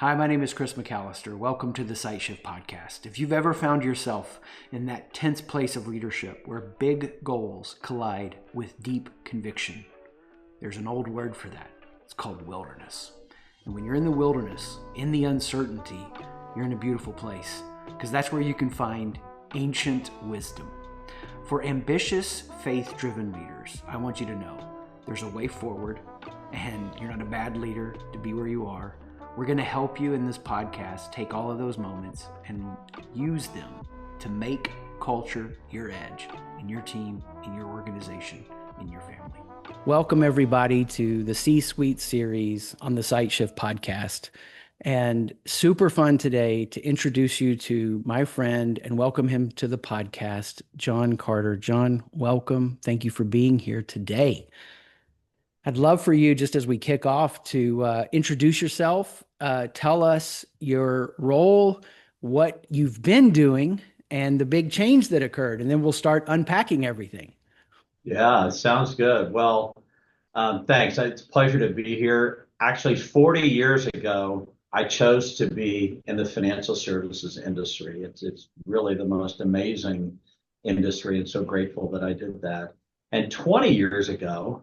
Hi, my name is Chris McAllister. Welcome to the Sight Shift Podcast. If you've ever found yourself in that tense place of leadership where big goals collide with deep conviction, there's an old word for that. It's called wilderness. And when you're in the wilderness, in the uncertainty, you're in a beautiful place because that's where you can find ancient wisdom. For ambitious, faith-driven leaders, I want you to know there's a way forward and you're not a bad leader to be where you are. We're going to help you in this podcast take all of those moments and use them to make culture your edge in your team, in your organization, in your family. Welcome, everybody, to the C-Suite series on the Sight Shift Podcast. And super fun today to introduce you to my friend and welcome him to the podcast, John Carter. John, welcome. Thank you for being here today. I'd love for you, just as we kick off, to introduce yourself, tell us your role, what you've been doing, and the big change that occurred, and then we'll start unpacking everything. Yeah, sounds good. Well, thanks. It's a pleasure to be here. Actually, 40 years ago, I chose to be in the financial services industry. It's really the most amazing industry, and so grateful that I did that. And 20 years ago,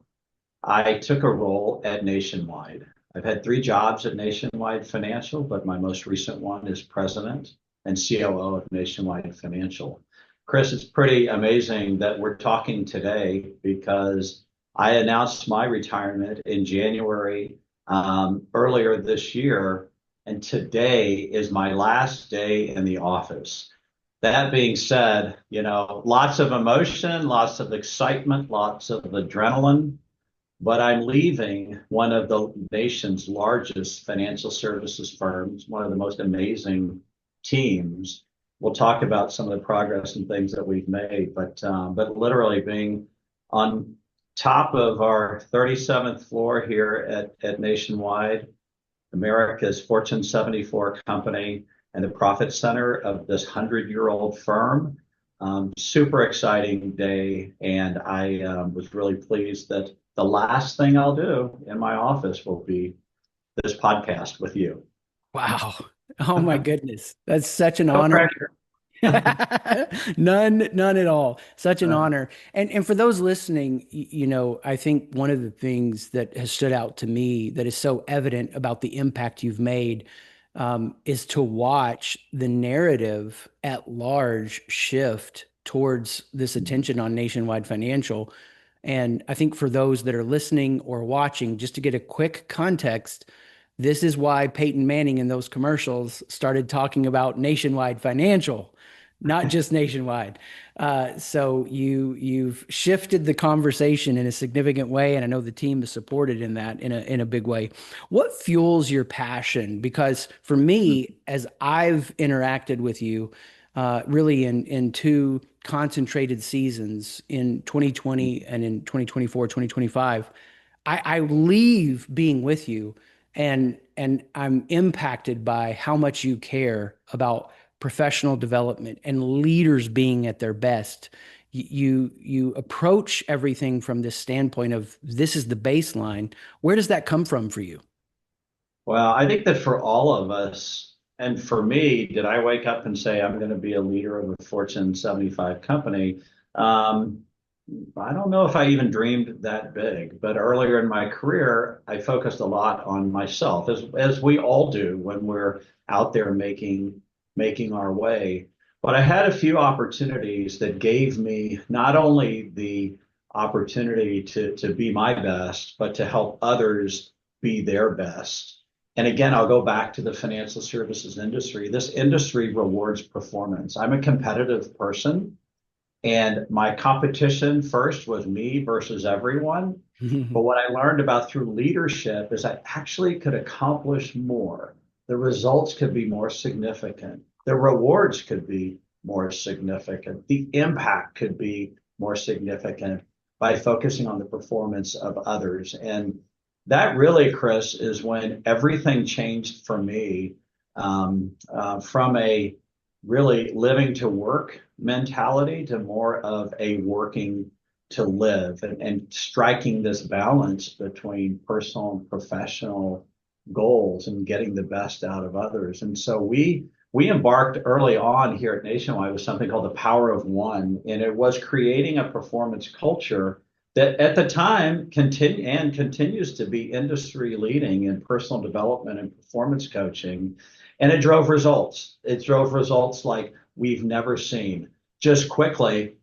I took a role at Nationwide. I've had 3 jobs at Nationwide Financial, but my most recent one is President and COO of Nationwide Financial. Chris, it's pretty amazing that we're talking today because I announced my retirement in January earlier this year, and today is my last day in the office. That being said, lots of emotion, lots of excitement, lots of adrenaline. But I'm leaving one of the nation's largest financial services firms, one of the most amazing teams. We'll talk about some of the progress and things that we've made, but literally being on top of our 37th floor here at Nationwide, America's Fortune 74 company, and the profit center of this 100-year-old firm. Super exciting day, and I was really pleased that the last thing I'll do in my office will be this podcast with you. Wow. Oh my goodness. That's such an No honor. pressure. None at all. Such an honor. And for those listening, I think one of the things that has stood out to me that is so evident about the impact you've made is to watch the narrative at large shift towards this attention on Nationwide Financial. And I think for those that are listening or watching, just to get a quick context, this is why Peyton Manning in those commercials started talking about Nationwide Financial, not just Nationwide. So you've shifted the conversation in a significant way, and I know the team is supported in that in a big way. What fuels your passion? Because for me, as I've interacted with you, really in 2 concentrated seasons in 2020 and in 2024, 2025, I leave being with you and I'm impacted by how much you care about professional development and leaders being at their best. You approach everything from this standpoint of this is the baseline. Where does that come from for you? Well, I think that for all of us, and for me, did I wake up and say I'm going to be a leader of a Fortune 75 company? I don't know if I even dreamed that big, but earlier in my career, I focused a lot on myself, as we all do when we're out there making our way. But I had a few opportunities that gave me not only the opportunity to be my best, but to help others be their best. And again, I'll go back to the financial services industry. This industry rewards performance. I'm a competitive person, and my competition first was me versus everyone. But what I learned about through leadership is I actually could accomplish more. The results could be more significant. The rewards could be more significant. The impact could be more significant by focusing on the performance of others. And that really, Chris, is when everything changed for me from a really living to work mentality to more of a working to live and striking this balance between personal and professional goals and getting the best out of others. And so we embarked early on here at Nationwide with something called the Power of One, and it was creating a performance culture that at the time continues to be industry leading in personal development and performance coaching. And it drove results. It drove results like we've never seen. Just quickly,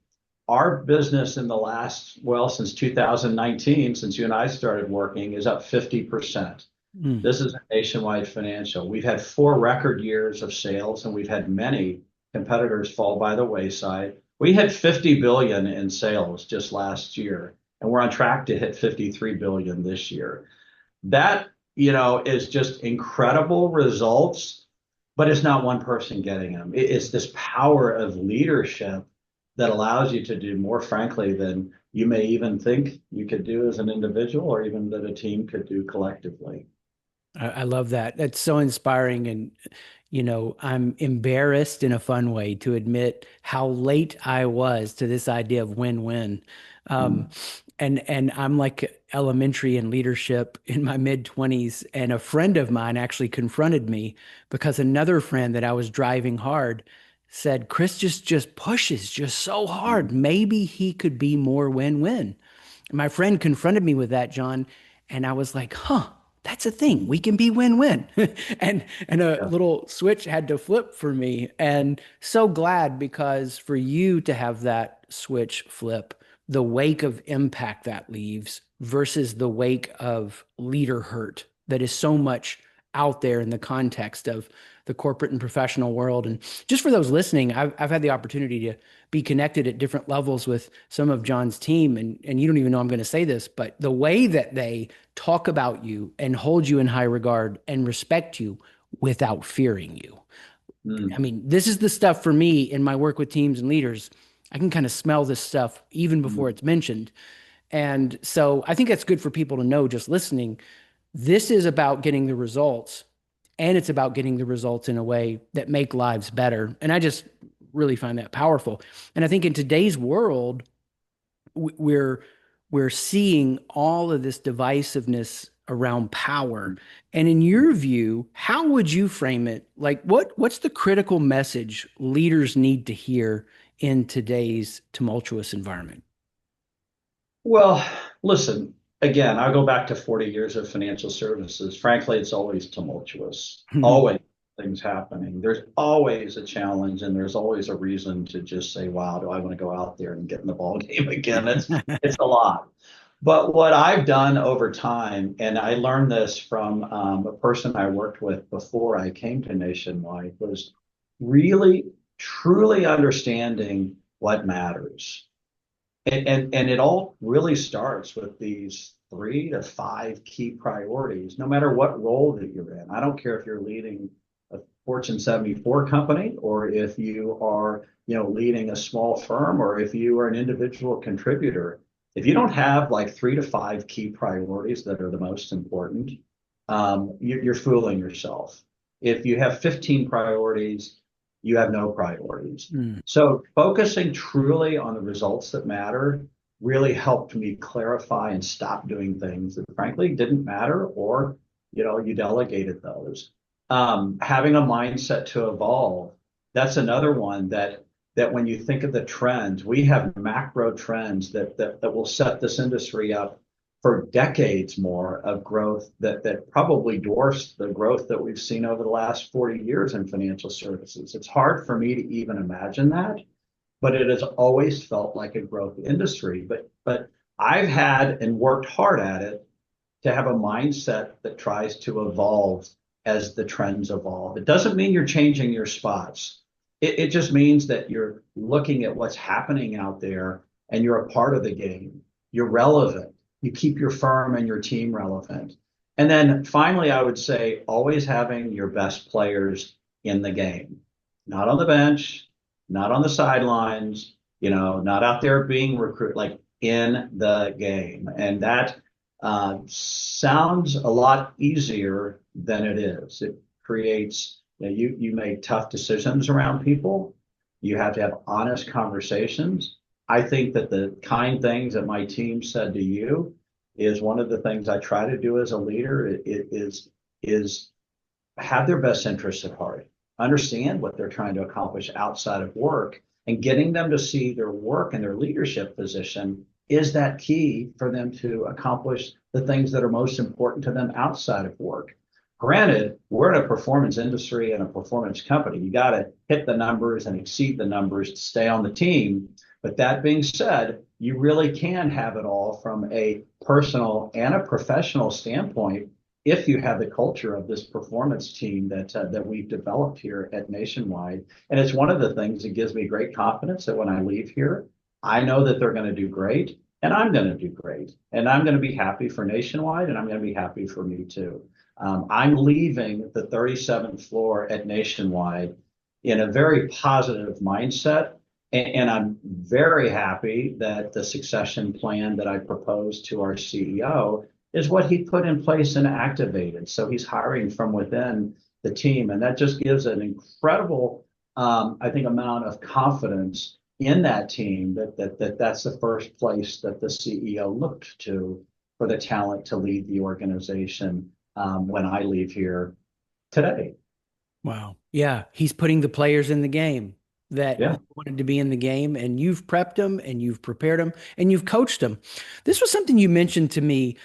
our business in the last, well, since 2019, since you and I started working, is up 50%. Mm. This is Nationwide Financial. We've had 4 record years of sales, and we've had many competitors fall by the wayside. We had 50 billion in sales just last year, and we're on track to hit 53 billion this year. That, is just incredible results, but it's not one person getting them. It's this power of leadership that allows you to do more, frankly, than you may even think you could do as an individual or even that a team could do collectively. I love that. That's so inspiring. And, I'm embarrassed in a fun way to admit how late I was to this idea of win-win. Um, Mm. and I'm like elementary in leadership in my mid 20s. And a friend of mine actually confronted me because another friend that I was driving hard said, Chris just pushes just so hard. Maybe he could be more win-win. My friend confronted me with that, John, and I was like, huh, that's a thing. We can be win-win. And a Yeah. little switch had to flip for me. And so glad because for you to have that switch flip, the wake of impact that leaves versus the wake of leader hurt that is so much out there in the context of the corporate and professional world. And just for those listening, I've had the opportunity to be connected at different levels with some of John's team. And you don't even know I'm going to say this, but the way that they talk about you and hold you in high regard and respect you without fearing you. I Mm. mean, this is the stuff for me in my work with teams and leaders. I can kind of smell this stuff even before Mm. it's mentioned. And so I think that's good for people to know just listening. This is about getting the results, and it's about getting the results in a way that make lives better. And I just really find that powerful. And I think in today's world, we're we're seeing all of this divisiveness around power. And in your view, how would you frame it? Like what's the critical message leaders need to hear in today's tumultuous environment? Well, listen, again, I'll go back to 40 years of financial services. Frankly, it's always tumultuous, always things happening. There's always a challenge, and there's always a reason to just say, wow, do I want to go out there and get in the ball game again? It's a lot. But what I've done over time, and I learned this from a person I worked with before I came to Nationwide, was really, truly understanding what matters. And it all really starts with these 3 to 5 key priorities, no matter what role that you're in. I don't care if you're leading a Fortune 74 company or if you are, leading a small firm or if you are an individual contributor. If you don't have like 3 to 5 key priorities that are the most important, you're fooling yourself. If you have 15 priorities, you have no priorities. Mm. So focusing truly on the results that matter really helped me clarify and stop doing things that frankly didn't matter, or you delegated those. Having a mindset to evolve, that's another one that when you think of the trends, we have macro trends that will set this industry up for decades more of growth that probably dwarfs the growth that we've seen over the last 40 years in financial services. It's hard for me to even imagine that, but it has always felt like a growth industry. But I've had and worked hard at it to have a mindset that tries to evolve as the trends evolve. It doesn't mean you're changing your spots. It just means that you're looking at what's happening out there and you're a part of the game. You're relevant. You keep your firm and your team relevant. And then finally, I would say always having your best players in the game, not on the bench, not on the sidelines, not out there being recruited, like in the game. And that sounds a lot easier than it is. It creates, you make tough decisions around people. You have to have honest conversations. I think that the kind things that my team said to you is one of the things I try to do as a leader. It is is have their best interests at heart, understand what they're trying to accomplish outside of work, and getting them to see their work and their leadership position is that key for them to accomplish the things that are most important to them outside of work. Granted, we're in a performance industry and a performance company. You got to hit the numbers and exceed the numbers to stay on the team. But that being said, you really can have it all from a personal and a professional standpoint if you have the culture of this performance team that we've developed here at Nationwide. And it's one of the things that gives me great confidence that when I leave here, I know that they're going to do great and I'm going to do great. And I'm going to be happy for Nationwide and I'm going to be happy for me too. I'm leaving the 37th floor at Nationwide in a very positive mindset. And I'm very happy that the succession plan that I proposed to our CEO is what he put in place and activated. So he's hiring from within the team. And that just gives an incredible, I think, amount of confidence in that team that's the first place that the CEO looked to for the talent to lead the organization when I leave here today. Wow. Yeah. He's putting the players in the game that Yeah. wanted to be in the game, and you've prepped them and you've prepared them and you've coached them. This was something you mentioned to me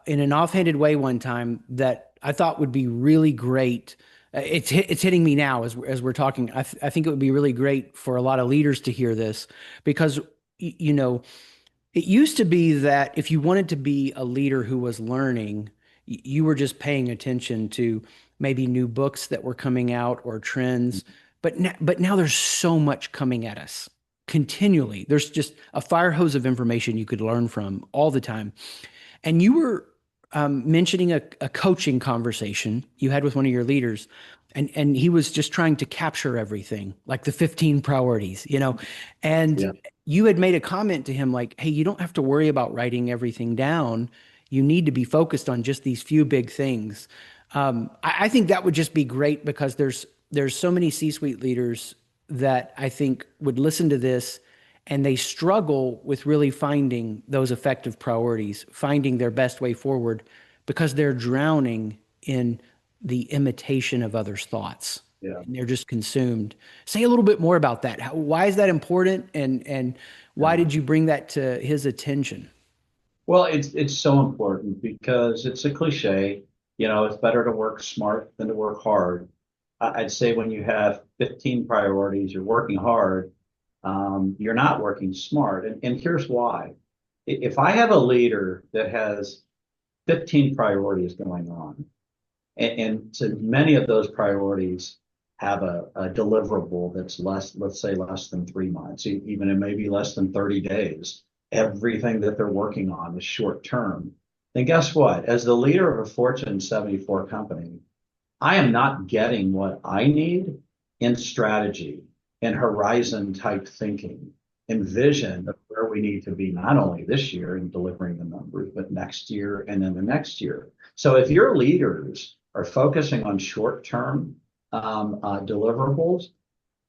in an offhanded way one time that I thought would be really great. It's hitting me now as we're talking. I think it would be really great for a lot of leaders to hear this because, you know, it used to be that if you wanted to be a leader who was learning, you were just paying attention to maybe new books that were coming out or trends. But now there's so much coming at us continually. There's just a fire hose of information you could learn from all the time. And you were mentioning a coaching conversation you had with one of your leaders, and he was just trying to capture everything, like the 15 priorities, you know. And Yeah. you had made a comment to him like, "Hey, you don't have to worry about writing everything down. You need to be focused on just these few big things." I think that would just be great because there's so many C-suite leaders that I think would listen to this and they struggle with really finding those effective priorities, finding their best way forward because they're drowning in the imitation of others' thoughts. Yeah. And they're just consumed. Say a little bit more about that. Why is that important, and why Yeah. did you bring that to his attention? Well, it's so important because it's a cliche. You know, it's better to work smart than to work hard. I'd say when you have 15 priorities, you're working hard, you're not working smart. And here's why. If I have a leader that has 15 priorities going on, and so many of those priorities have a deliverable that's less, let's say less than 3 months, even it may be less than 30 days. Everything that they're working on is short term. Then guess what? As the leader of a Fortune 74 company, I am not getting what I need in strategy and horizon type thinking and vision of where we need to be, not only this year in delivering the numbers, but next year and then the next year. So if your leaders are focusing on short term deliverables,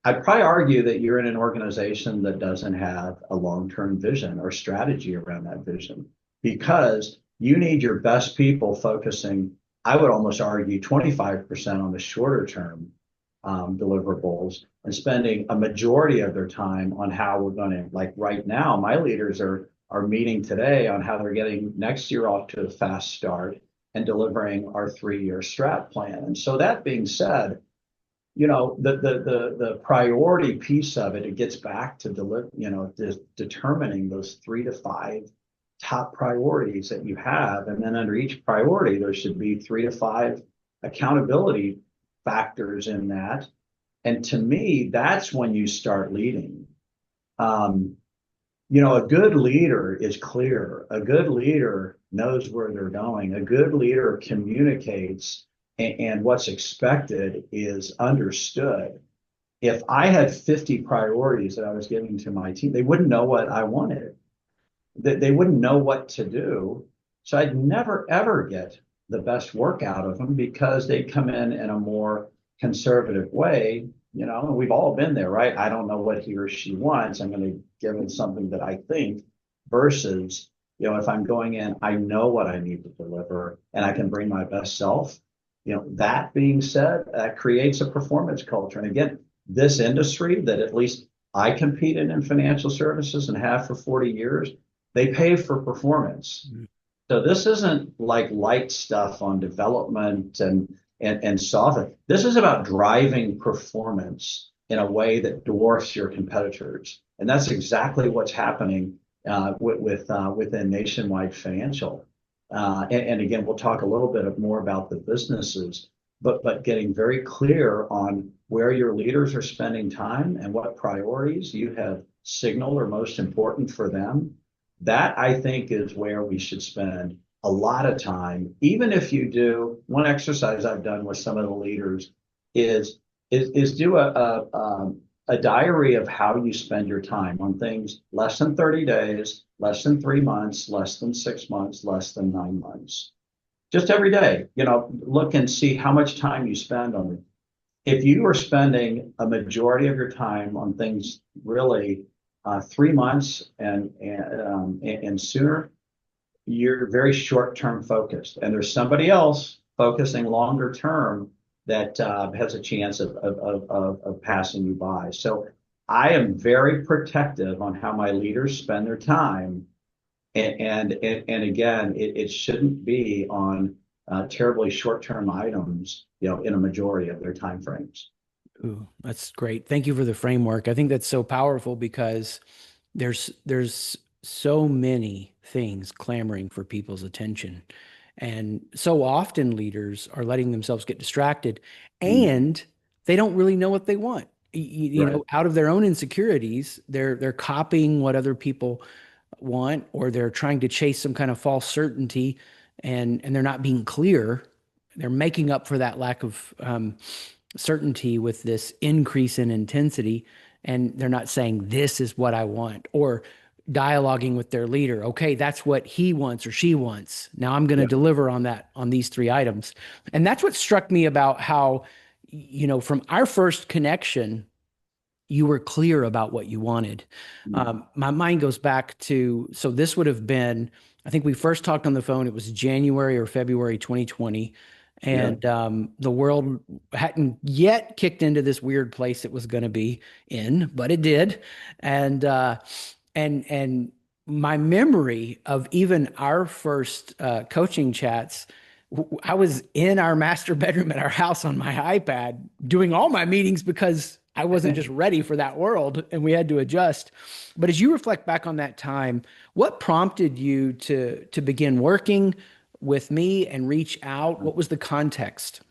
I'd probably argue that you're in an organization that doesn't have a long-term vision or strategy around that vision because you need your best people focusing, I would almost argue 25% on the shorter term deliverables and spending a majority of their time on how we're going to, like right now, my leaders are meeting today on how they're getting next year off to a fast start and delivering our 3-year strat plan. And so that being said, you know, the priority piece of it gets back to determining those 3 to 5 top priorities that you have. And then under each priority, there should be 3 to 5 accountability factors in that. And to me, that's when you start leading. You know, a good leader is clear. A good leader knows where they're going. A good leader communicates and what's expected is understood. If I had 50 priorities that I was giving to my team, they wouldn't know what I wanted. They wouldn't know what to do. So I'd never, ever get the best work out of them because they come in a more conservative way. You know, we've all been there, right? I don't know what he or she wants. I'm going to give them something that I think versus, you know, if I'm going in, I know what I need to deliver and I can bring my best self. That being said, that creates a performance culture. And again, this industry that at least I competed in financial services and have for 40 years, they pay for performance. So this isn't like light stuff on development and software. This is about driving performance in a way that dwarfs your competitors. And that's exactly what's happening within Nationwide Financial. And again, we'll talk a little bit more about the businesses, but getting very clear on where your leaders are spending time and what priorities you have signaled are most important for them. That I think is where we should spend a lot of time. Even if you do one exercise I've done with some of the leaders is do a diary of how you spend your time on things less than 30 days, less than 3 months, less than 6 months, less than 9 months. Just every day, look and see how much time you spend on it. If you are spending a majority of your time on things really 3 months and sooner, you're very short-term focused, and there's somebody else focusing longer term that has a chance of passing you by. So I am very protective on how my leaders spend their time, and again, it shouldn't be on terribly short-term items, in a majority of their time frames. Ooh, that's great. Thank you for the framework. I think that's so powerful because there's so many things clamoring for people's attention. And so often leaders are letting themselves get distracted and they don't really know what they want. Right. Out of their own insecurities, they're copying what other people want, or they're trying to chase some kind of false certainty, and they're not being clear. They're making up for that lack of certainty with this increase in intensity, and they're not saying this is what I want, or dialoguing with their leader. Okay, that's what he wants or she wants. Now I'm going to Yeah. deliver on that, on these three items. And that's what struck me about how, from our first connection, you were clear about what you wanted. My mind goes back to, so this would have been, I think we first talked on the phone, it was January or February 2020. Yeah. And the world hadn't yet kicked into this weird place it was going to be in, but it did. And and my memory of even our first coaching chats, I was in our master bedroom at our house on my iPad doing all my meetings because I wasn't just ready for that world and we had to adjust. But as you reflect back on that time, what prompted you to begin working with me and reach out? What was the context?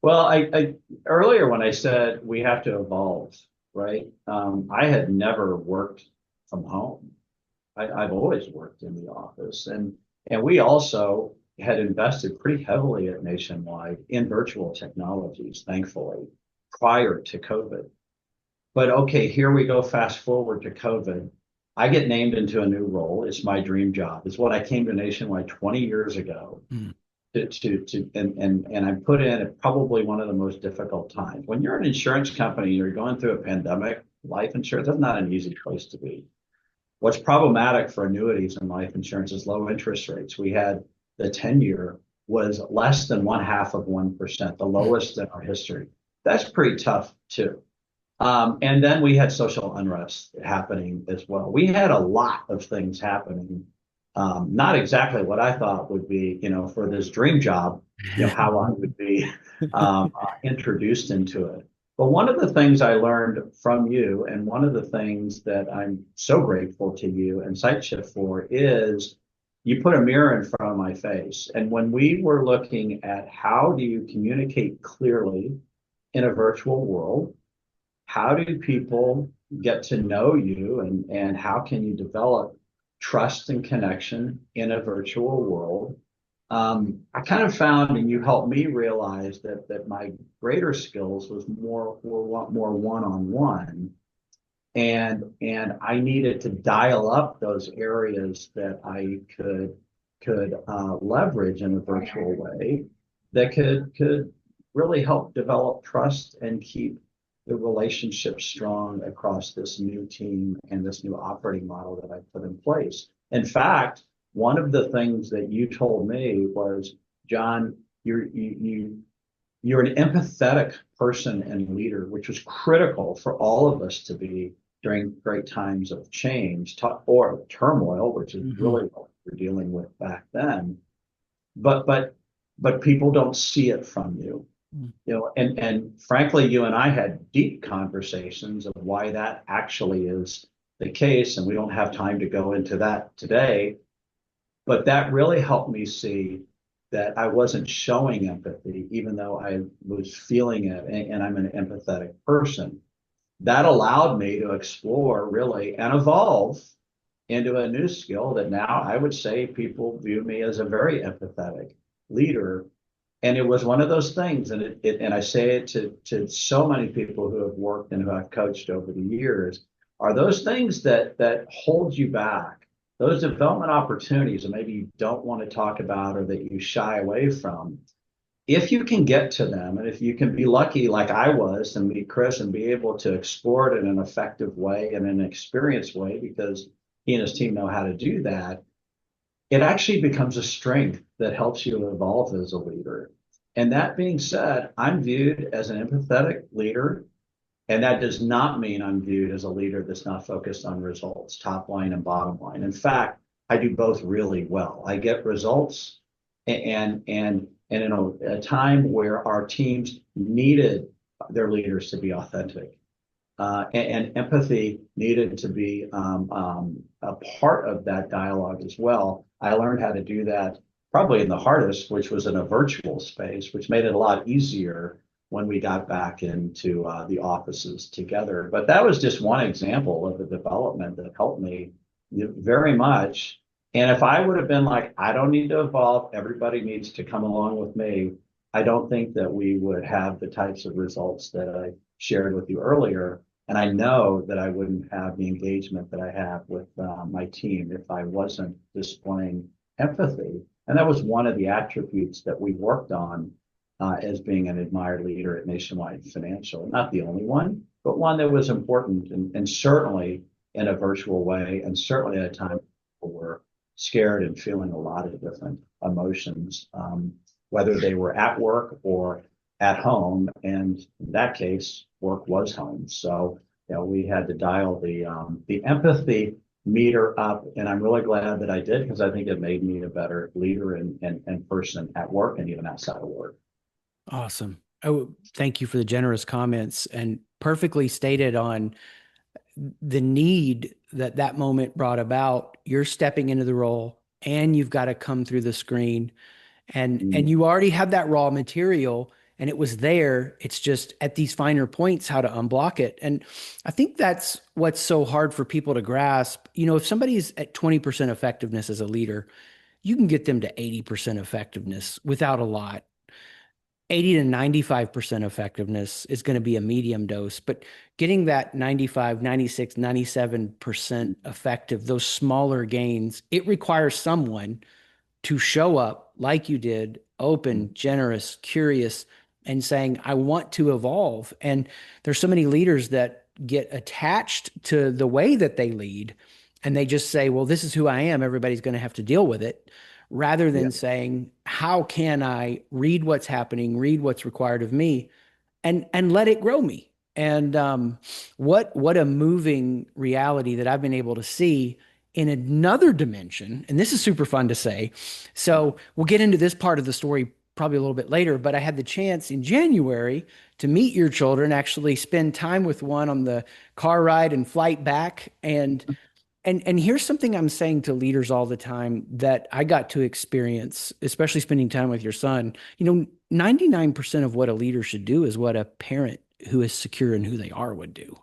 Well, I earlier when I said we have to evolve, right? I had never worked from home. I've always worked in the office, and we also had invested pretty heavily at Nationwide in virtual technologies, thankfully, prior to COVID. But okay, here we go. Fast forward to COVID. I get named into a new role. It's my dream job. It's what I came to Nationwide 20 years ago Mm. and I put in at probably one of the most difficult times. When you're an insurance company, you're going through a pandemic, life insurance, that's not an easy place to be. What's problematic for annuities and life insurance is low interest rates. We had the 10-year was less than 0.5%, the lowest in our history. That's pretty tough too. And then we had social unrest happening as well. We had a lot of things happening. Not exactly what I thought would be, for this dream job, how I would be introduced into it. But one of the things I learned from you, and one of the things that I'm so grateful to you and SiteShift for, is you put a mirror in front of my face. And when we were looking at how do you communicate clearly in a virtual world, how do people get to know you, and how can you develop trust and connection in a virtual world? I kind of found, and you helped me realize that my greater skills were more one-on-one, and I needed to dial up those areas that I could leverage in a virtual way that could really help develop trust and keep the relationship strong across this new team and this new operating model that I put in place. In fact, one of the things that you told me was, John, you're an empathetic person and leader, which was critical for all of us to be during great times of change or turmoil, which is Hmm. really what we're dealing with back then. But but but people don't see it from you. And frankly, you and I had deep conversations of why that actually is the case, and we don't have time to go into that today. But that really helped me see that I wasn't showing empathy, even though I was feeling it, and I'm an empathetic person. That allowed me to explore really and evolve into a new skill that now I would say people view me as a very empathetic leader. And it was one of those things, and I say it to so many people who have worked and who I've coached over the years, are those things that hold you back, those development opportunities that maybe you don't want to talk about or that you shy away from. If you can get to them, and if you can be lucky like I was and meet Chris and be able to explore it in an effective way and an experienced way, because he and his team know how to do that, it actually becomes a strength that helps you evolve as a leader. And that being said, I'm viewed as an empathetic leader, and that does not mean I'm viewed as a leader that's not focused on results, top line and bottom line. In fact, I do both really well. I get results, and in a time where our teams needed their leaders to be authentic, and empathy needed to be a part of that dialogue as well. I learned how to do that probably in the hardest, which was in a virtual space, which made it a lot easier when we got back into the offices together. But that was just one example of the development that helped me very much. And if I would have been like, I don't need to evolve, everybody needs to come along with me, I don't think that we would have the types of results that I shared with you earlier. And I know that I wouldn't have the engagement that I have with my team if I wasn't displaying empathy. And that was one of the attributes that we worked on as being an admired leader at Nationwide Financial. Not the only one, but one that was important, and certainly in a virtual way, and certainly at a time people were scared and feeling a lot of different emotions, whether they were at work or at home. And in that case, work was home. So, we had to dial the empathy meter up. And I'm really glad that I did, because I think it made me a better leader and person at work and even outside of work. Awesome. Oh, thank you for the generous comments and perfectly stated on the need that that moment brought about. You're stepping into the role and you've got to come through the screen, and Mm, you already have that raw material and it was there. It's just at these finer points how to unblock it. And I think that's what's so hard for people to grasp. If somebody is at 20% effectiveness as a leader, you can get them to 80% effectiveness without a lot. 80 to 95% effectiveness is going to be a medium dose, but getting that 95, 96, 97% effective, those smaller gains, it requires someone to show up like you did, mm, open, generous, curious, and saying, I want to evolve. And there's so many leaders that get attached to the way that they lead, and they just say, well, this is who I am. Everybody's going to have to deal with it, rather yeah. than saying, how can I read what's happening, read what's required of me, and let it grow me. And what a moving reality that I've been able to see in another dimension. And this is super fun to say. So we'll get into this part of the story probably a little bit later. But I had the chance in January to meet your children, actually spend time with one on the car ride and flight back. And here's something I'm saying to leaders all the time that I got to experience, especially spending time with your son. 99% of what a leader should do is what a parent who is secure in who they are would do.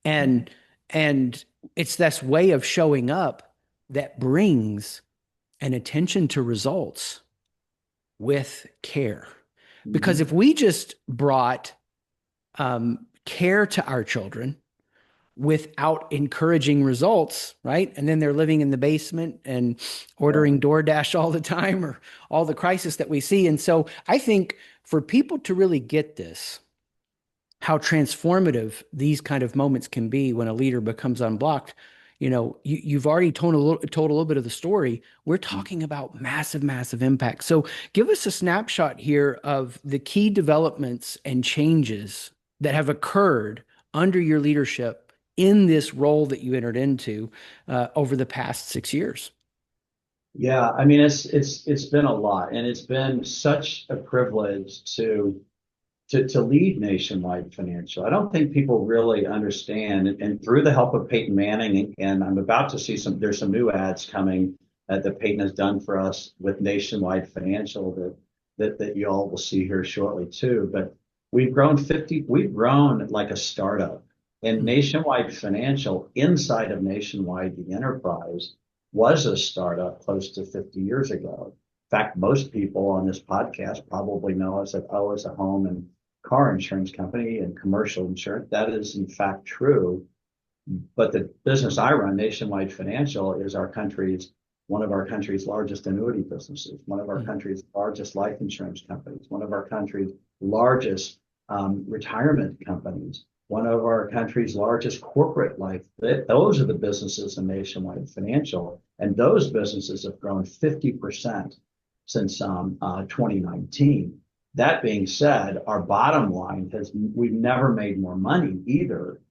And and it's this way of showing up that brings an attention to results with care. Because Mhm. if we just brought care to our children without encouraging results, right? And then they're living in the basement and Yeah. ordering DoorDash all the time, or all the crisis that we see. And so I think for people to really get this, how transformative these kind of moments can be when a leader becomes unblocked, You've already told a little bit of the story. We're talking about massive, massive impact. So give us a snapshot here of the key developments and changes that have occurred under your leadership in this role that you entered into over the past 6 years. Yeah, I mean it's been a lot, and it's been such a privilege to lead Nationwide Financial. I don't think people really understand, and through the help of Peyton Manning, and I'm about to see there's some new ads coming that Peyton has done for us with Nationwide Financial that you all will see here shortly too. But we've grown like a startup. And Mm. Nationwide Financial, inside of Nationwide, the enterprise, was a startup close to 50 years ago. In fact, most people on this podcast probably know us as a home and car insurance company and commercial insurance. That is in fact true. But the business I run, Nationwide Financial, is one of our country's largest annuity businesses, one of our Mm. country's largest life insurance companies, one of our country's largest retirement companies, one of our country's largest corporate life. Those are the businesses in Nationwide Financial, and those businesses have grown 50% since 2019. That being said, our bottom line we've never made more money either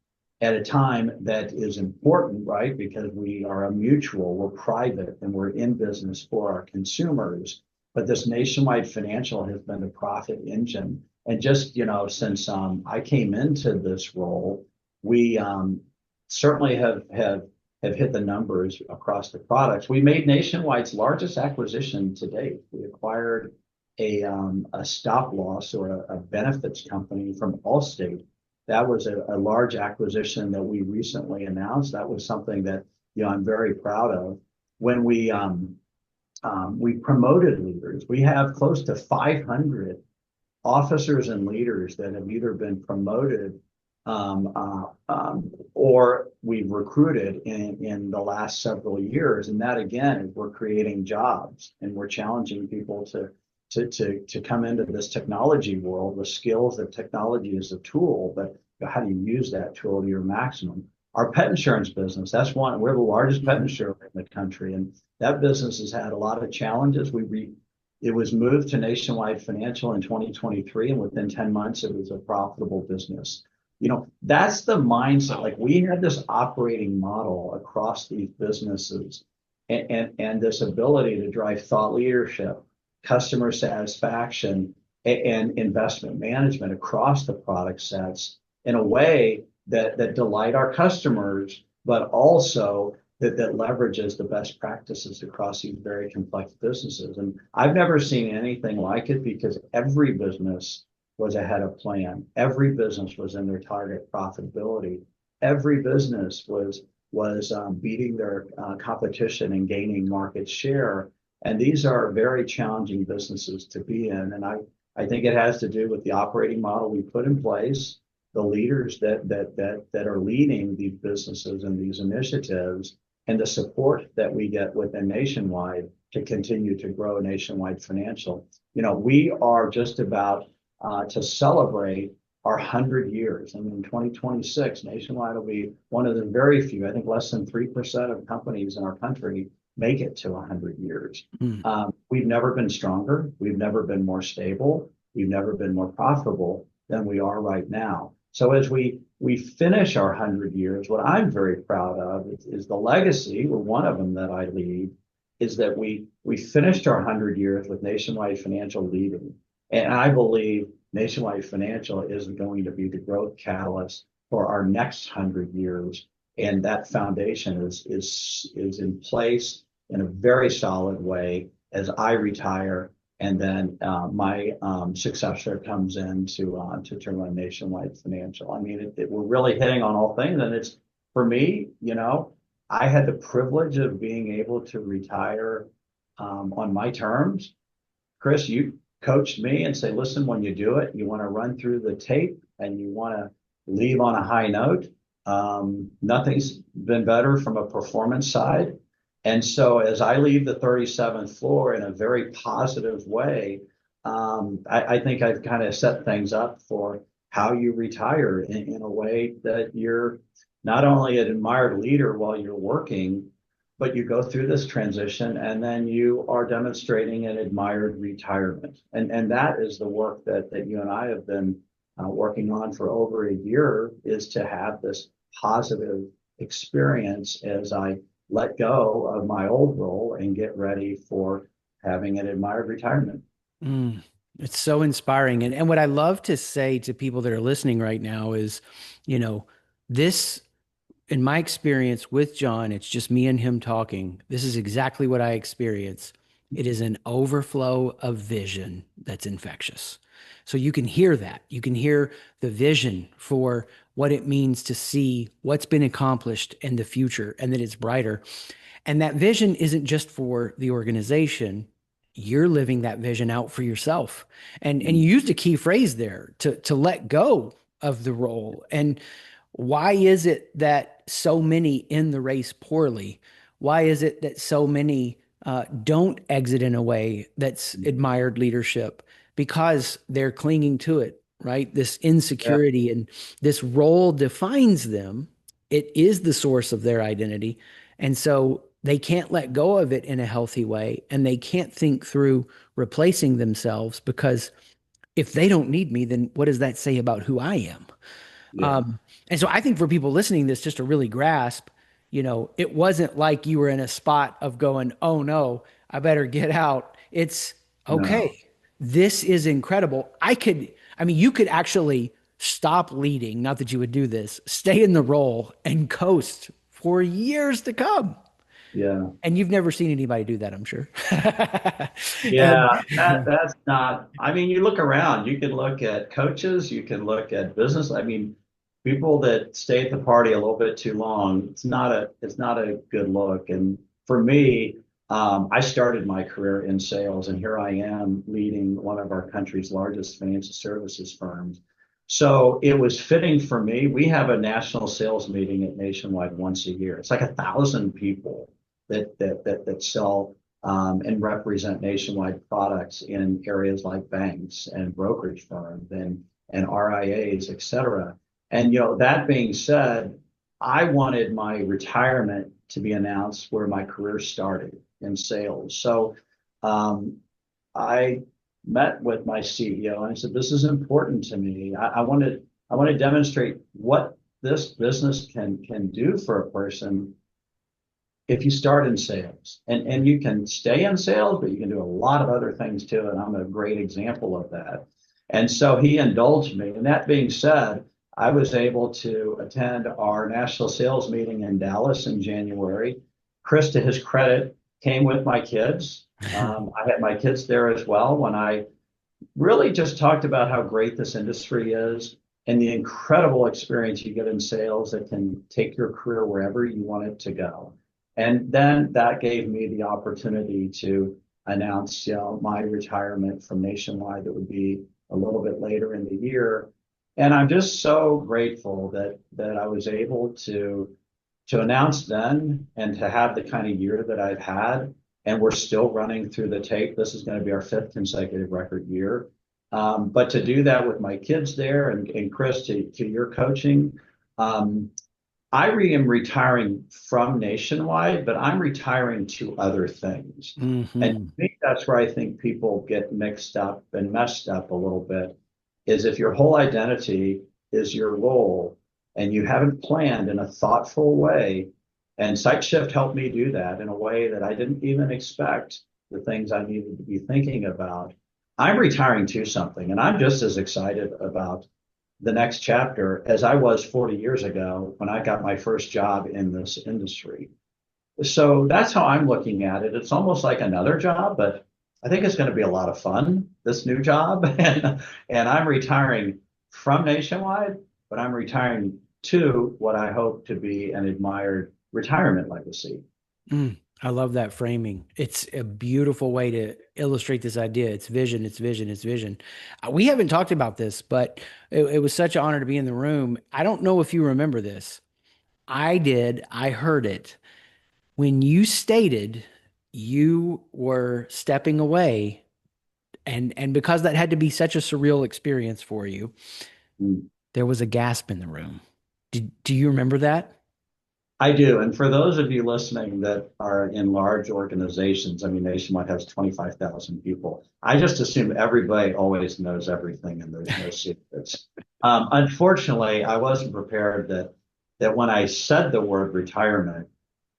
at a time that is important, right? Because we are a mutual, we're private, and we're in business for our consumers. But this Nationwide Financial has been a profit engine. And just, since I came into this role, we certainly have hit the numbers across the products. We made Nationwide's largest acquisition to date. We acquired a stop loss or a benefits company from Allstate. That was a large acquisition that we recently announced. That was something that I'm very proud of. When we promoted leaders, we have close to 500 officers and leaders that have either been promoted or we've recruited in the last several years. And that again is we're creating jobs and we're challenging people to come into this technology world with skills that technology is a tool, but how do you use that tool to your maximum? Our pet insurance business, we're the largest pet insurer in the country, and that business has had a lot of challenges. It was moved to Nationwide Financial in 2023, and within 10 months, it was a profitable business. That's the mindset. Like we had this operating model across these businesses and this ability to drive thought leadership, customer satisfaction, and investment management across the product sets in a way that delight our customers, but also that leverages the best practices across these very complex businesses. And I've never seen anything like it because every business was ahead of plan. Every business was in their target profitability. Every business was beating their competition and gaining market share. And these are very challenging businesses to be in. And I think it has to do with the operating model we put in place, the leaders that are leading these businesses and these initiatives, and the support that we get within Nationwide to continue to grow Nationwide Financial. We are just about to celebrate our 100 years. And in 2026, Nationwide will be one of the very few, I think less than 3% of companies in our country make it to 100 years. Mm. We've never been stronger. We've never been more stable. We've never been more profitable than we are right now. So as we finish our 100 years, what I'm very proud of is the legacy, or one of them that I lead, is that we finished our 100 years with Nationwide Financial leading. And I believe Nationwide Financial is going to be the growth catalyst for our next 100 years. And that foundation is in place in a very solid way as I retire, and then my successor comes in to run Nationwide Financial. I mean, we're really hitting on all things, and it's for me. I had the privilege of being able to retire on my terms. Chris, you coached me and say, listen, when you do it, you want to run through the tape and you want to leave on a high note. Nothing's been better from a performance side. And so as I leave the 37th floor in a very positive way, I think I've kind of set things up for how you retire in a way that you're not only an admired leader while you're working, but you go through this transition and then you are demonstrating an admired retirement. And that is the work that you and I have been working on for over a year, is to have this positive experience as I let go of my old role and get ready for having an admired retirement. Mm, it's so inspiring. And what I love to say to people that are listening right now is, you know, this, in my experience with John, it's just me and him talking. This is exactly what I experience. It is an overflow of vision that's infectious. So you can hear that. You can hear the vision for what it means to see what's been accomplished in the future and that it's brighter. And that vision isn't just for the organization. You're living that vision out for yourself. And you used a key phrase there, to let go of the role. And why is it that so many in the race poorly? Why is it that so many don't exit in a way that's admired leadership? Because they're clinging to it, right? This Yeah, insecurity and this role defines them. It is the source of their identity. And so they can't let go of it in a healthy way. And they can't think through replacing themselves, because if they don't need me, then what does that say about who I am? yeah, And so I think for people listening to this, just to really grasp, it wasn't like you were in a spot of going, oh no, I better get out. It's no, okay. This is incredible. I mean, you could actually stop leading, not that you would do this, stay in the role and coast for years to come. yeah. And you've never seen anybody do that, I'm sure. Yeah, And that's not, I mean, you look around, you can look at coaches, you can look at business. I mean, people that stay at the party a little bit too long, it's not a good look. And for me, I started my career in sales, and here I am leading one of our country's largest financial services firms. So it was fitting for me. We have a national sales meeting at Nationwide once a year. It's like 1,000 people that sell and represent nationwide products in areas like banks and brokerage firms and RIAs, et cetera. And that being said, I wanted my retirement to be announced where my career started in sales. So I met with my CEO and I said, "This is important to me. I want to demonstrate what this business can do for a person if you start in sales, and you can stay in sales, but you can do a lot of other things too. And I'm a great example of that." And so he indulged me. And that being said, I was able to attend our national sales meeting in Dallas in January. Chris, to his credit, came with my kids. I had my kids there as well when I really just talked about how great this industry is and the incredible experience you get in sales that can take your career wherever you want it to go. And then that gave me the opportunity to announce, my retirement from Nationwide. That would be a little bit later in the year. And I'm just so grateful that I was able to announce then and to have the kind of year that I've had. And we're still running through the tape. This is going to be our fifth consecutive record year. But to do that with my kids there, and Chris, to your coaching, I am retiring from Nationwide, but I'm retiring to other things. And Mhm. I think that's where I think people get mixed up and messed up a little bit, is if your whole identity is your role and you haven't planned in a thoughtful way. And SiteShift helped me do that in a way that I didn't even expect, the things I needed to be thinking about. I'm retiring to something, and I'm just as excited about the next chapter as I was 40 years ago when I got my first job in this industry. So that's how I'm looking at it. It's almost like another job, but I think it's going to be a lot of fun, this new job. And I'm retiring from Nationwide, but I'm retiring to what I hope to be an admired retirement legacy. I love that framing. It's a beautiful way to illustrate this idea. It's vision, it's vision, it's vision. We haven't talked about this, but it was such an honor to be in the room. I don't know if you remember this. I did. I heard it when you stated you were stepping away, and because that had to be such a surreal experience for you, Mm. there was a gasp in the room. Do you remember that? I do. And for those of you listening that are in large organizations, I mean, Nationwide has 25,000 people. I just assume everybody always knows everything and there's no secrets. Unfortunately, I wasn't prepared that when I said the word retirement,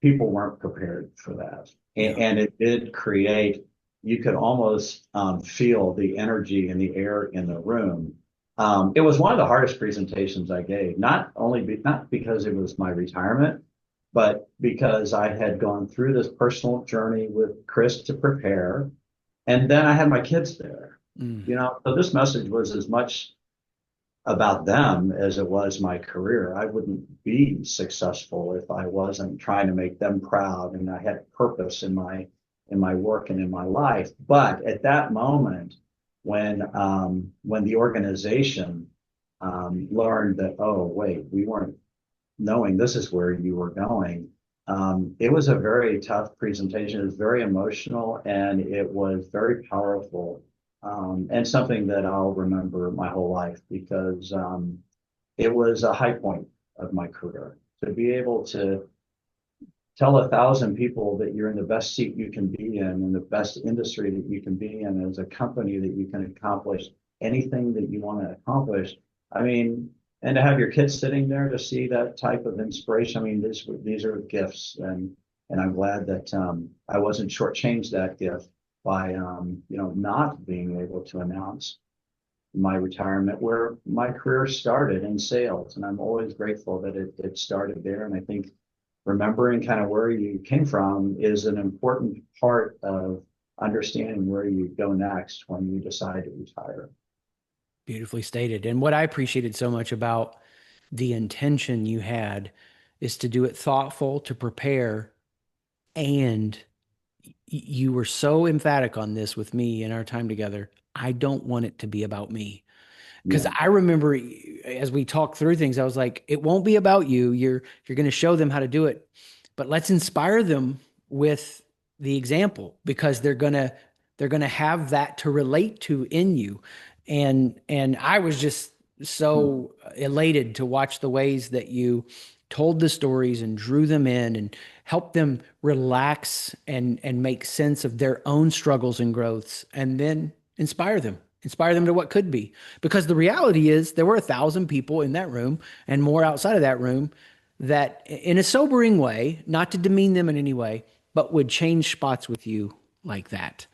people weren't prepared for that. Yeah. And it did create, you could almost feel the energy in the air in the room. It was one of the hardest presentations I gave, not because it was my retirement, but because I had gone through this personal journey with Chris to prepare, and then I had my kids there. Mm. So this message was as much about them as it was my career. I wouldn't be successful if I wasn't trying to make them proud and I had purpose in my work and in my life. But at that moment, when the organization learned that, oh wait, we weren't knowing this is where you were going. It was a very tough presentation. It was very emotional and it was very powerful, and something that I'll remember my whole life because it was a high point of my career to be able to tell 1,000 people that you're in the best seat you can be in the best industry that you can be in as a company that you can accomplish anything that you want to accomplish. I mean, and to have your kids sitting there to see that type of inspiration. I mean, these are gifts, and I'm glad that I wasn't shortchanged that gift by not being able to announce my retirement where my career started in sales, and I'm always grateful that it started there. And I think remembering kind of where you came from is an important part of understanding where you go next when you decide to retire. Beautifully stated. And what I appreciated so much about the intention you had is to do it thoughtful, to prepare, and you were so emphatic on this with me in our time together. I don't want it to be about me. Because Yeah. I remember as we talked through things, I was like, it won't be about you. You're going to show them how to do it, but let's inspire them with the example because they're gonna have that to relate to in you. And I was just so elated to watch the ways that you told the stories and drew them in and helped them relax and make sense of their own struggles and growths and then inspire them to what could be. Because the reality is, there were 1,000 people in that room and more outside of that room that, in a sobering way, not to demean them in any way, but would change spots with you like that.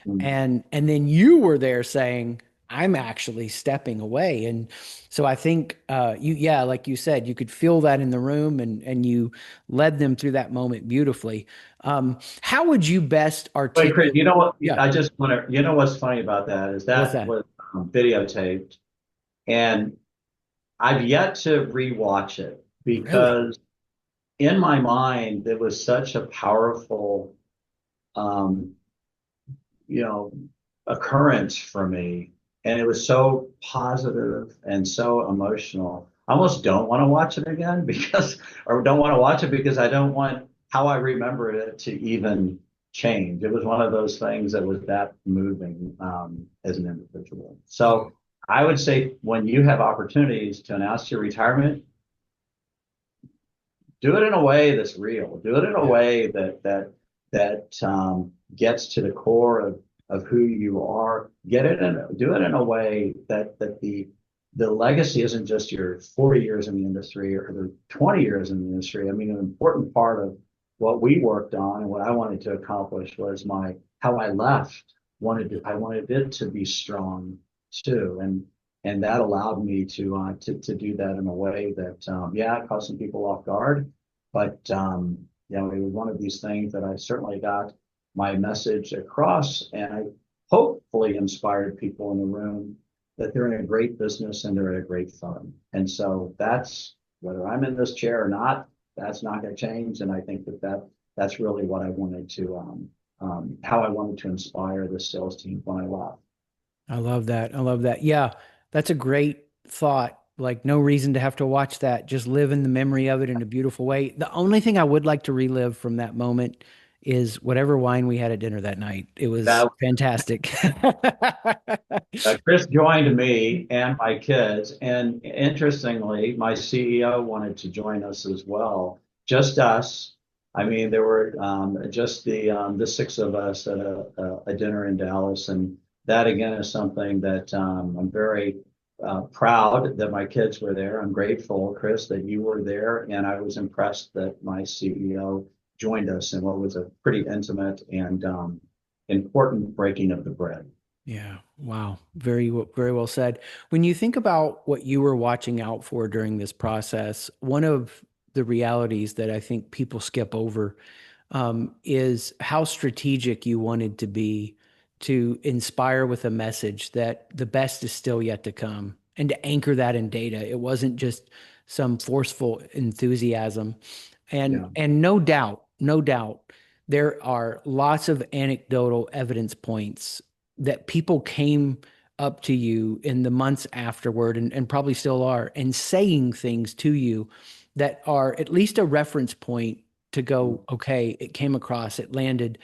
Mm. And then you were there saying, I'm actually stepping away. And so I think yeah, like you said, you could feel that in the room and you led them through that moment beautifully. How would you best Wait, Chris, articulate? you know what? Yeah, I just want to, what's funny about that is what's that that? was videotaped, and I've yet to rewatch it Really? because in my mind, it was such a powerful, um, you know, occurrence for me. And it was so positive and so emotional. I almost don't want to watch it again or don't want to watch it because I don't want how I remember it to even change. It was one of those things that was that moving as an individual. Oh, So I would say when you have opportunities to announce your retirement, do it in a way that's real. Do it in a yeah. way that gets to the core of who you are. Do it in a way that the legacy isn't just your 40 years in the industry or the 20 years in the industry. I mean, an important part of what we worked on and what I wanted to accomplish was my how I left. I wanted it to be strong too, and that allowed me to do that in a way that yeah, it caught some people off guard, but it was one of these things that I certainly got my message across, and I hopefully inspired people in the room that they're in a great business and they're at a great firm. And so that's whether I'm in this chair or not, that's not going to change. And I think that's really what I wanted to how I wanted to inspire the sales team when I left. I love that. I love that. Yeah, that's a great thought. Like, no reason to have to watch that. Just live in the memory of it in a beautiful way. The only thing I would like to relive from that moment is whatever wine we had at dinner that night. It was That fantastic. Chris joined me and my kids, and interestingly, my CEO wanted to join us as well. Just us. I mean, there were just the six of us at a dinner in Dallas, and that again is something that I'm very proud that my kids were there. I'm grateful, Chris, that you were there, and I was impressed that my CEO joined us in what was a pretty intimate and important breaking of the bread. Yeah. Wow. Very well said. When you think about what you were watching out for during this process, one of the realities that I think people skip over is how strategic you wanted to be to inspire with a message that the best is still yet to come and to anchor that in data. It wasn't just some forceful enthusiasm. Yeah. And no doubt, there are lots of anecdotal evidence points that people came up to you in the months afterward and probably still are and saying things to you that are at least a reference point to go, okay, it came across, it landed,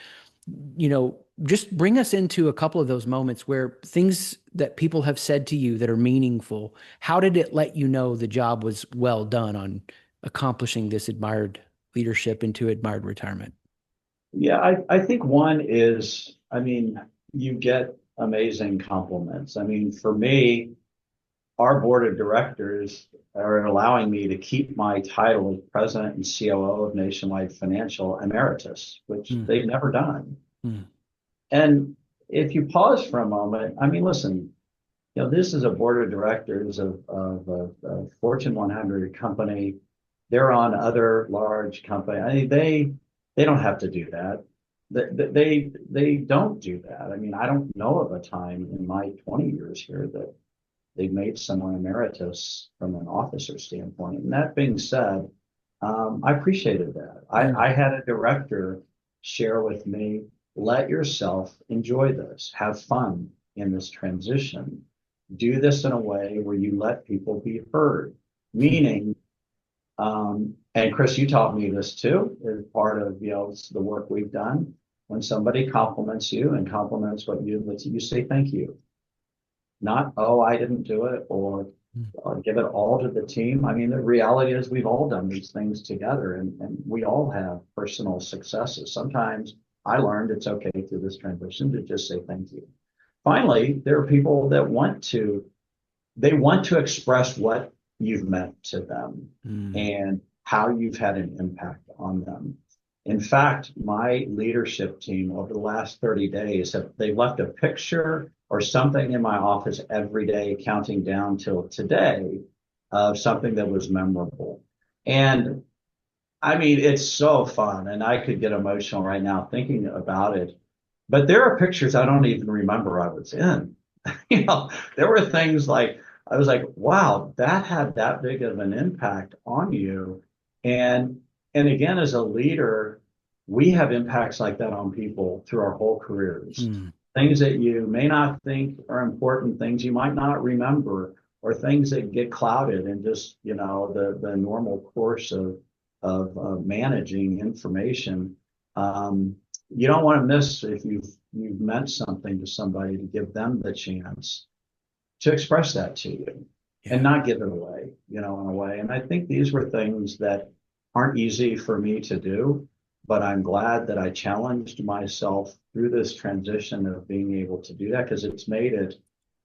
just bring us into a couple of those moments where things that people have said to you that are meaningful, how did it let you know the job was well done on accomplishing this admired leadership into admired retirement? Yeah, I think one is, I mean, you get amazing compliments. I mean, for me, our board of directors are allowing me to keep my title as President and COO of Nationwide Financial Emeritus, which Mm, they've never done. mm, And if you pause for a moment, I mean, listen, this is a board of directors of a Fortune 100 company. They're on other large companies. I mean, they don't have to do that. They don't do that. I mean, I don't know of a time in my 20 years here that they've made someone emeritus from an officer standpoint. And that being said, I appreciated that. mm, I had a director share with me, let yourself enjoy this, have fun in this transition. Do this in a way where you let people be heard, mm. meaning, and Chris, you taught me this too, as part of the work we've done. When somebody compliments you and compliments what you say thank you, not oh I didn't do it or give it all to the team. I mean, the reality is we've all done these things together and we all have personal successes. Sometimes I learned it's okay through this transition to just say thank you. Finally, there are people that they want to express what you've meant to them Mm. and how you've had an impact on them. In fact, my leadership team over the last 30 days they've left a picture or something in my office every day, counting down till today of something that was memorable. And I mean, it's so fun, and I could get emotional right now thinking about it. But there are pictures I don't even remember I was in. There were things like I was like, wow, that had that big of an impact on you. And and again, as a leader, we have impacts like that on people through our whole careers. Mm. Things that you may not think are important, things you might not remember, or things that get clouded in just, the normal course of managing information. You don't want to miss if you've meant something to somebody to give them the chance to express that to you and Yeah. not give it away, in a way. And I think these were things that aren't easy for me to do, but I'm glad that I challenged myself through this transition of being able to do that because it's made it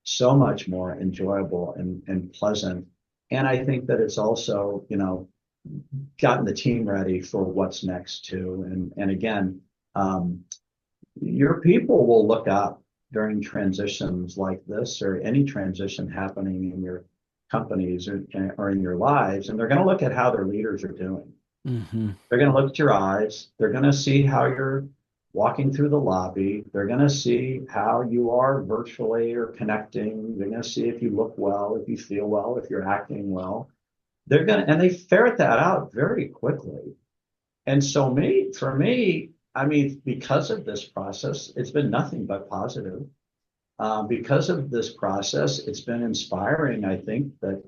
so much more enjoyable and pleasant. And I think that it's also, gotten the team ready for what's next too. And again, um, your people will look up during transitions like this or any transition happening in your companies or in your lives, and they're going to look at how their leaders are doing. Hmm. They're going to look at your eyes. They're going to see how you're walking through the lobby. They're going to see how you are virtually or connecting. They're going to see if you look well, if you feel well, if you're acting well. And they ferret that out very quickly. And so for me, I mean, because of this process, it's been nothing but positive. Because of this process, it's been inspiring. I think that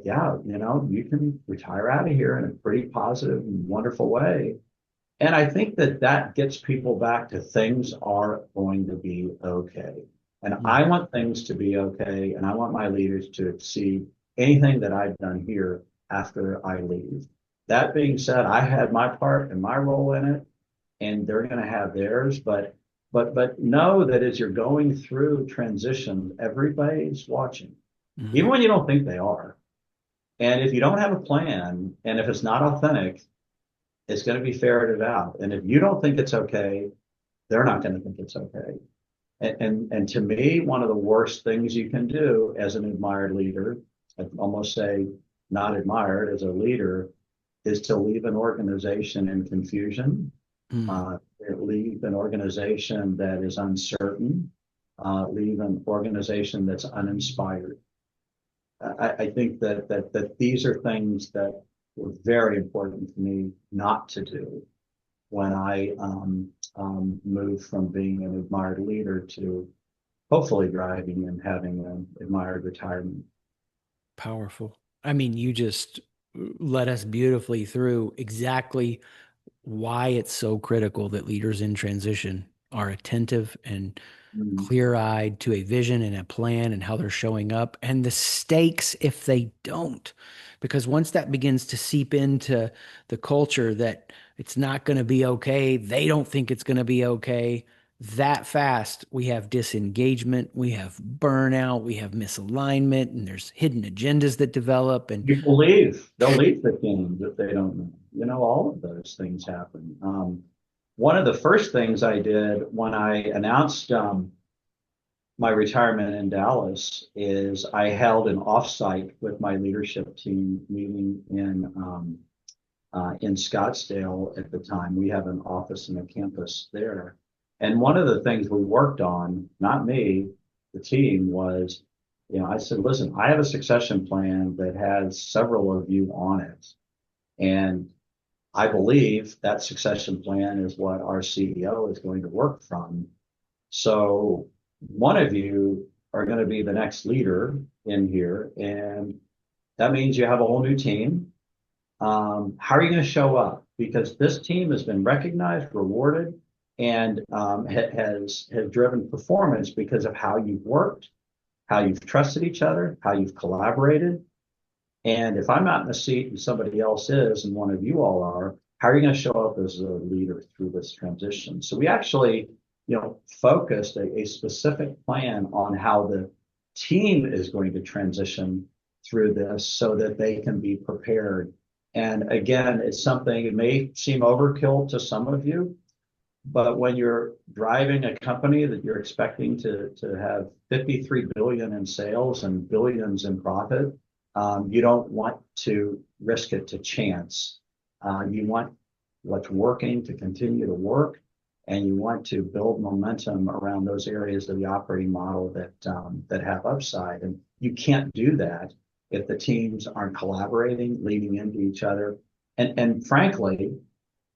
yeah, you can retire out of here in a pretty positive and wonderful way. And I think that that gets people back to things are going to be okay. And I Mm. want things to be okay. And I want my leaders to exceed anything that I've done here after I leave. That being said, I had my part and my role in it, and they're going to have theirs. But know that as you're going through transition, everybody's watching, even Mhm. when you don't think they are. And if you don't have a plan, and if it's not authentic, it's going to be ferreted out. And if you don't think it's okay, they're not going to think it's okay. And to me, one of the worst things you can do as an admired leader, I'd almost say not admired as a leader, is to leave an organization in confusion, Mm. uh, leave an organization that is uncertain, leave an organization that's uninspired. I think that these are things that were very important for me not to do when I moved from being an admired leader to hopefully driving and having an admired retirement. Powerful. I mean, you just led us beautifully through exactly why it's so critical that leaders in transition are attentive and Mm. clear-eyed to a vision and a plan and how they're showing up and the stakes if they don't. Because once that begins to seep into the culture that it's not going to be okay, they don't think it's going to be okay, that fast we have disengagement, we have burnout, we have misalignment, and there's hidden agendas that develop. And People leave. They'll leave the teams if they don't know. You know, all of those things happen. One of the first things I did when I announced my retirement in Dallas is I held an offsite with my leadership team meeting in Scottsdale at the time. We have an office and a campus there. And one of the things we worked on, not me, the team, was, I said, listen, I have a succession plan that has several of you on it. And I believe that succession plan is what our CEO is going to work from. So one of you are going to be the next leader in here. And that means you have a whole new team. How are you going to show up? Because this team has been recognized, rewarded, and has driven performance because of how you've worked, how you've trusted each other, how you've collaborated. And if I'm not in the seat and somebody else is, and one of you all are, how are you going to show up as a leader through this transition? So we actually, focused a specific plan on how the team is going to transition through this so that they can be prepared. And again, it's something, it may seem overkill to some of you, but when you're driving a company that you're expecting to have 53 billion in sales and billions in profit, you don't want to risk it to chance. You want what's working to continue to work, and you want to build momentum around those areas of the operating model that have upside. And you can't do that if the teams aren't collaborating, leaning into each other, and frankly,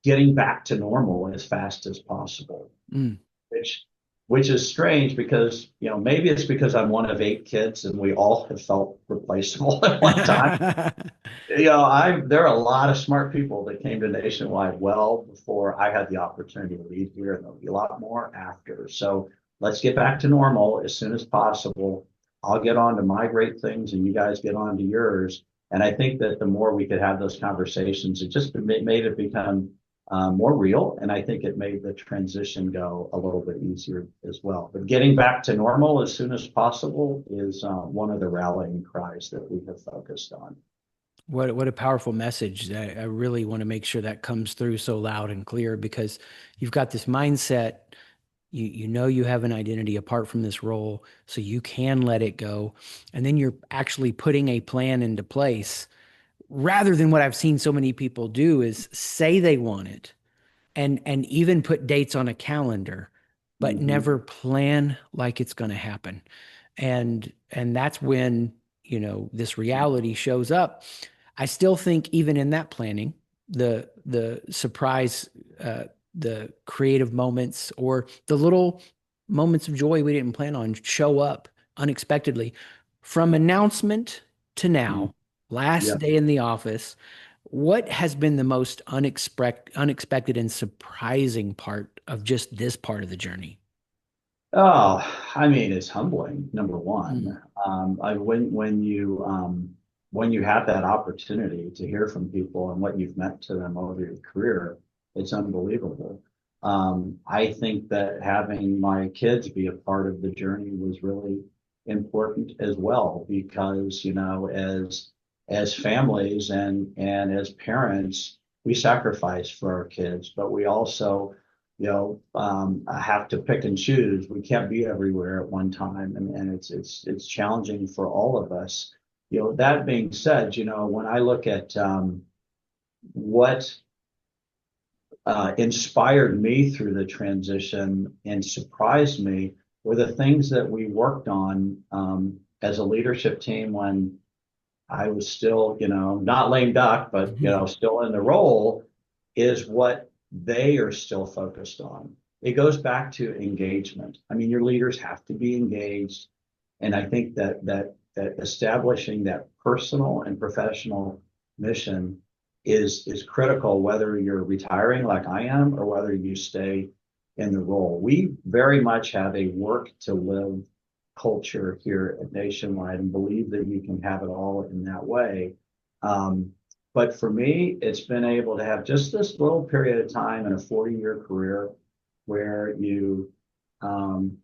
getting back to normal as fast as possible, mm. which which is strange because maybe it's because I'm one of 8 kids and we all have felt replaceable at one time. I there are a lot of smart people that came to Nationwide well before I had the opportunity to lead here, and there'll be a lot more after. So let's get back to normal as soon as possible. I'll get on to my great things, and you guys get on to yours. And I think that the more we could have those conversations, it just made it become more real, and I think it made the transition go a little bit easier as well. But getting back to normal as soon as possible is one of the rallying cries that we have focused on. What a powerful message. I really want to make sure that comes through so loud and clear because you've got this mindset. You know you have an identity apart from this role, so you can let it go. And then you're actually putting a plan into place rather than what I've seen so many people do is say they want it and even put dates on a calendar, but Mm-hmm. never plan like it's going to happen. And that's when, this reality shows up. I still think even in that planning, the surprise, the creative moments or the little moments of joy we didn't plan on show up unexpectedly from announcement to Mm-hmm. now, last Yeah. day in the office. What has been the most unexpected and surprising part of just this part of the journey? Oh, I mean, it's humbling, number Mm, one. When you have that opportunity to hear from people and what you've meant to them over your career, it's unbelievable. I think that having my kids be a part of the journey was really important as well because, as families and as parents, we sacrifice for our kids, but we also have to pick and choose. We can't be everywhere at one time, and it's challenging for all of us. That being said, when I look at what inspired me through the transition and surprised me were the things that we worked on as a leadership team when I was still, not lame duck, but mhm, still in the role, is what they are still focused on. It goes back to engagement. I mean, your leaders have to be engaged, and I think that establishing that personal and professional mission is critical, whether you're retiring like I am or whether you stay in the role. We very much have a work to live culture here at Nationwide and believe that you can have it all in that way. Um, but for me, it's been able to have just this little period of time in a 40-year career where you um,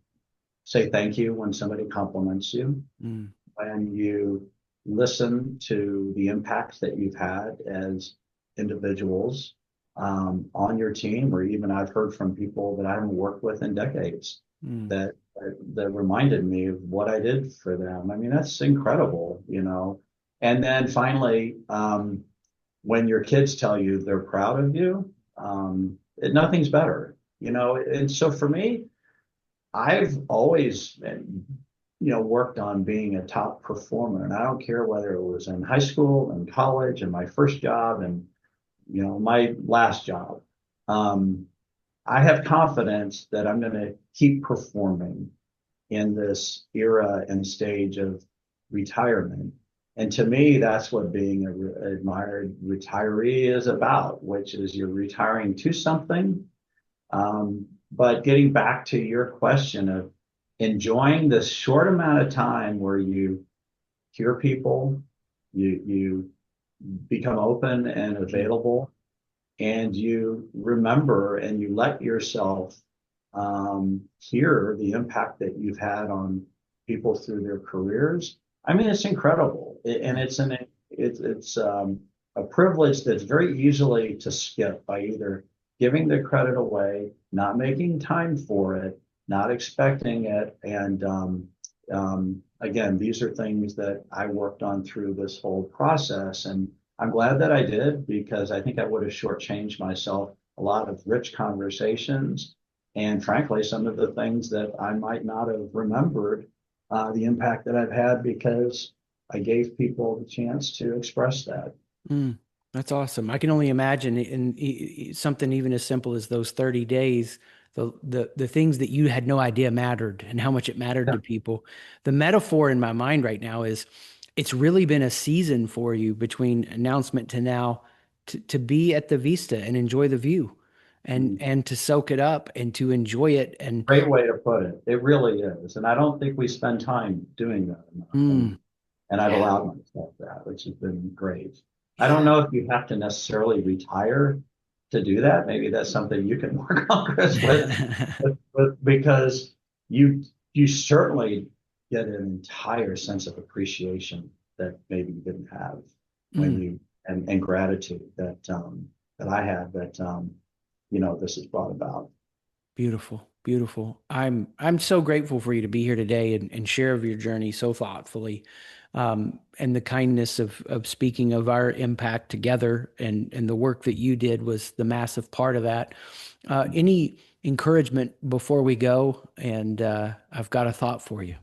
say thank you when somebody compliments you, mm, when you listen to the impacts that you've had as individuals on your team, or even I've heard from people that I haven't worked with in decades mm. that reminded me of what I did for them. I mean, that's incredible. And then finally, when your kids tell you they're proud of you, nothing's better. And so for me, I've always worked on being a top performer, and I don't care whether it was in high school and college and my first job and my last job. Um, I have confidence that I'm going to keep performing in this era and stage of retirement. And to me, that's what being an admired retiree is about, which is you're retiring to something. But getting back to your question of enjoying this short amount of time where you hear people, you become open and Mm. available, and you remember and you let yourself hear the impact that you've had on people through their careers. I mean, it's incredible, and it's a privilege that's very easily to skip by either giving the credit away, not making time for it, not expecting it, and again, these are things that I worked on through this whole process, and I'm glad that I did because I think I would have shortchanged myself a lot of rich conversations and frankly, some of the things that I might not have remembered, the impact that I've had because I gave people the chance to express that. Mm, that's awesome. I can only imagine something even as simple as those 30 days, the things that you had no idea mattered and how much it mattered Yeah. to people. The metaphor in my mind right now is it's really been a season for you between announcement to now to be at the Vista and enjoy the view and to soak it up and to enjoy it and Great way to put it. It really is. And I don't think we spend time doing that enough. mm, And I've yeah, allowed myself that, which has been great. I don't yeah. know if you have to necessarily retire to do that. Maybe that's something you can work on, Chris, because you certainly get an entire sense of appreciation that maybe you didn't have when Mm. you and gratitude that I had that this has brought about. Beautiful, beautiful. I'm so grateful for you to be here today and share of your journey so thoughtfully, and the kindness of speaking of our impact together and the work that you did was the massive part of that. Any encouragement before we go? And I've got a thought for you.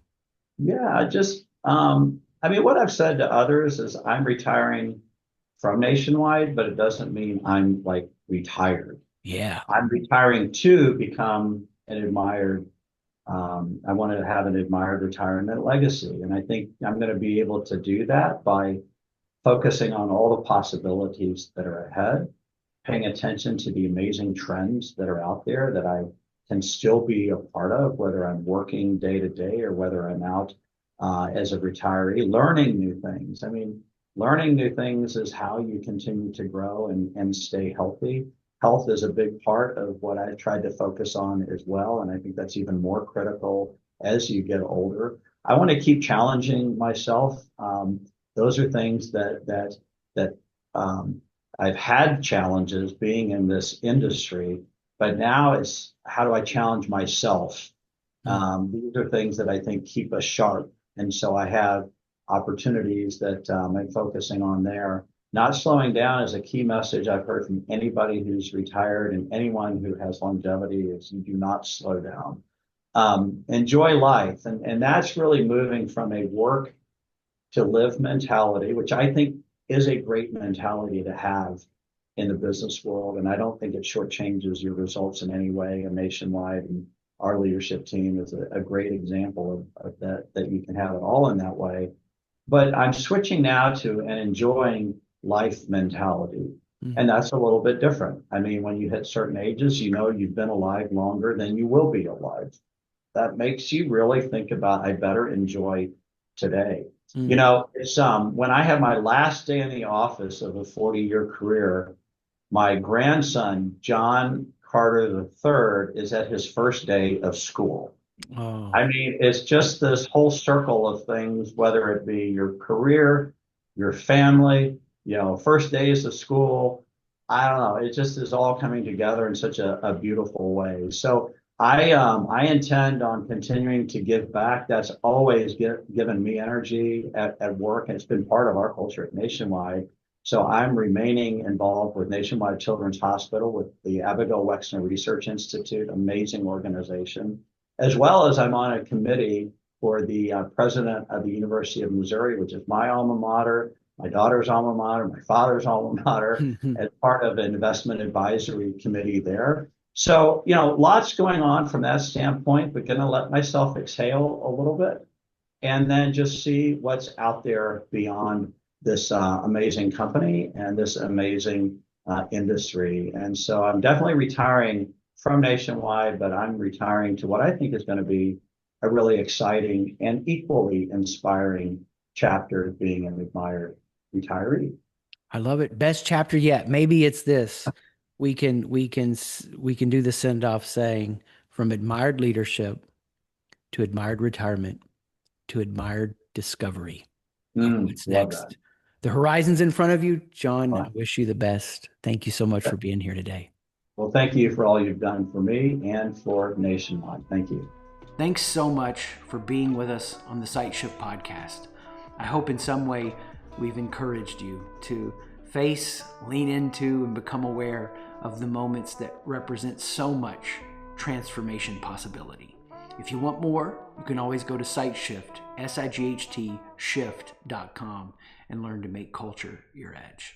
Yeah, just I mean, what I've said to others is I'm retiring from Nationwide, but it doesn't mean I'm like retired. Yeah. I'm retiring to become an admired. I want to have an admired retirement legacy, and I think I'm going to be able to do that by focusing on all the possibilities that are ahead, paying attention to the amazing trends that are out there that I can still be a part of, whether I'm working day to day or whether I'm out as a retiree, learning new things. I mean, learning new things is how you continue to grow and stay healthy. Health is a big part of what I tried to focus on as well. And I think that's even more critical as you get older. I want to keep challenging myself. Those are things that I've had challenges being in this industry, but now it's how do I challenge myself? These are things that I think keep us sharp. And so I have opportunities that I'm focusing on there. Not slowing down is a key message I've heard from anybody who's retired and anyone who has longevity is you do not slow down. Enjoy life. And that's really moving from a work to live mentality, which I think is a great mentality to have in the business world. And I don't think it shortchanges your results in any way. And Nationwide and our leadership team is a great example of that you can have it all in that way. But I'm switching now to an enjoying life mentality. And that's a little bit different. I mean, when you hit certain ages, you know you've been alive longer than you will be alive. That makes you really think about, I better enjoy today. You know, it's when I had my last day in the office of a 40-year career, my grandson, John Carter III, is at his first day of school. Oh. I mean, it's just this whole circle of things, whether it be your career, your family, you know, first days of school. I don't know. It just is all coming together in such a beautiful way. So I intend on continuing to give back. That's always given me energy at work, and it's been part of our culture at Nationwide. So I'm remaining involved with Nationwide Children's Hospital, with the Abigail Wexner Research Institute, amazing organization, as well as I'm on a committee for the president of the University of Missouri, which is my alma mater, my daughter's alma mater, my father's alma mater, as part of an investment advisory committee there. So, you know, lots going on from that standpoint, but going to let myself exhale a little bit and then just see what's out there beyond this amazing company and this amazing industry. And so I'm definitely retiring from Nationwide, but I'm retiring to what I think is going to be a really exciting and equally inspiring chapter of being an admired retiree. I love it. Best chapter yet. Maybe it's this. We can do the send off saying from admired leadership to admired retirement to admired discovery of what's next. That. The horizon's in front of you, John. I wish you the best. Thank you so much for being here today. Well, thank you for all you've done for me and for Nationwide. Thank you. Thanks so much for being with us on the Sight Shift podcast. I hope in some way we've encouraged you to face, lean into, and become aware of the moments that represent so much transformation possibility. If you want more, you can always go to SightShift, SIGHT, shift.com, and learn to make culture your edge.